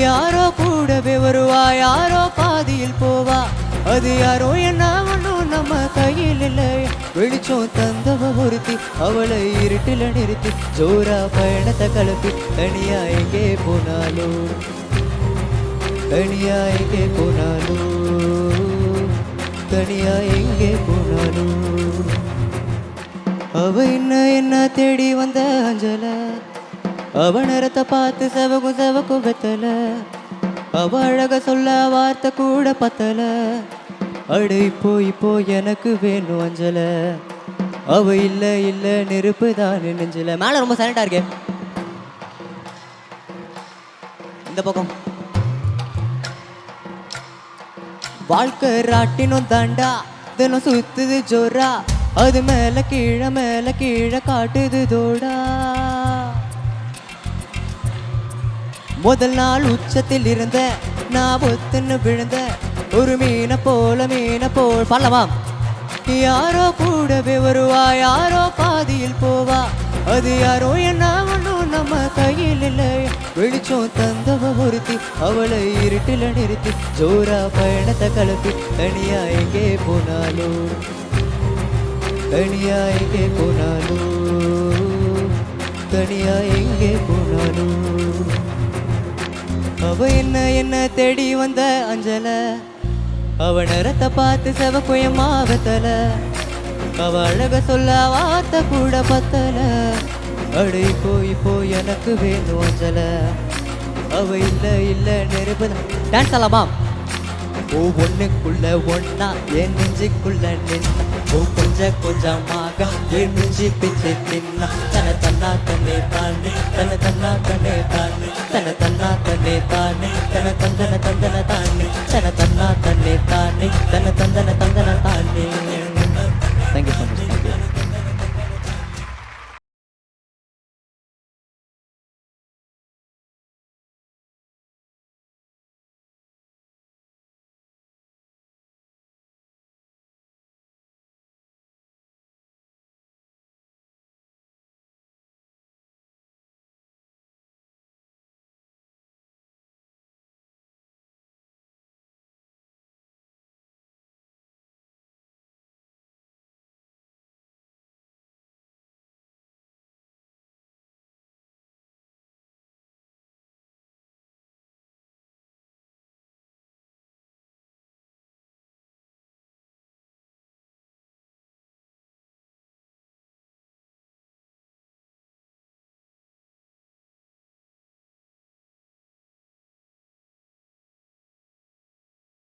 யாரோ கூடவே வருவா யாரோ பாதியில் போவா அது யாரோ என்ன ஒன்றும் நம்ம கையில் இல்லை வெளிச்சம் தந்தவ ஒருத்தி அவளை இருட்டில் நிறுத்தி ஜோரா பயணத்தை கலப்பி தனியா எங்கே போனாலோ தனியா எங்கே போனாலோ தனியா எங்கே போனாலோ அவ என்ன தேடி வந்த அஞ்சல அவ நேரத்தை பார்த்து செவக்கும் வெத்தல அவ அழக சொல்ல வார்த்தை கூட பத்தல அடை இப்போ எனக்கு வேணும் அஞ்சல அவ இல்ல நெருப்பு தான் நெஞ்சல மேல ரொம்ப சைலண்டா இருக்கே இந்த பக்கம் வாழ்க்கை ராட்டினும் தாண்டா தினம் சுத்துது ஜோரா அது மேல கீழே காட்டுது தோடா முதல் நாள் உச்சத்தில் இருந்த நான் ஒத்துன்னு விழுந்த ஒரு மீனை போல் பாடலாமா யாரோ கூடவே வருவா யாரோ பாதியில் போவா அது யாரோ என்ன ஒன்றும் நம்ம கையில் இல்லை வெளிச்சம் தந்தவ ஒருத்தி அவளை இருட்டில் நிறுத்தி ஜோரா பயணத்தை கலப்பி தனியா எங்கே போனாலோ தனியா எங்கே போனாலோ தனியா எங்கே போனாலோ அவ என்ன தேடி வந்த அஞ்சல அவ நேரத்தை பார்த்து செவக்குயமா வெத்தல அவ அழக சொல்ல வார்த்தை கூட பத்தல அடை இப்போ எனக்கு வேணும் அஞ்சல அவ இல்ல நெருப்பு டான்ஸ் ஆலாமா ஓ ஒண்ணுக்குள்ள ஒன்னா என் நெஞ்சுக்குள்ள நின்னா ஓ கொஞ்சமாக என் நெஞ்சு பிச்சு தின்னா தன தன்னா தன்னே தானே தன தன்னா தன்னே தானே தன தன்னா தன்னே தானே தன தந்தன தானே தன தன்னா தன்னே தானே தன தந்தன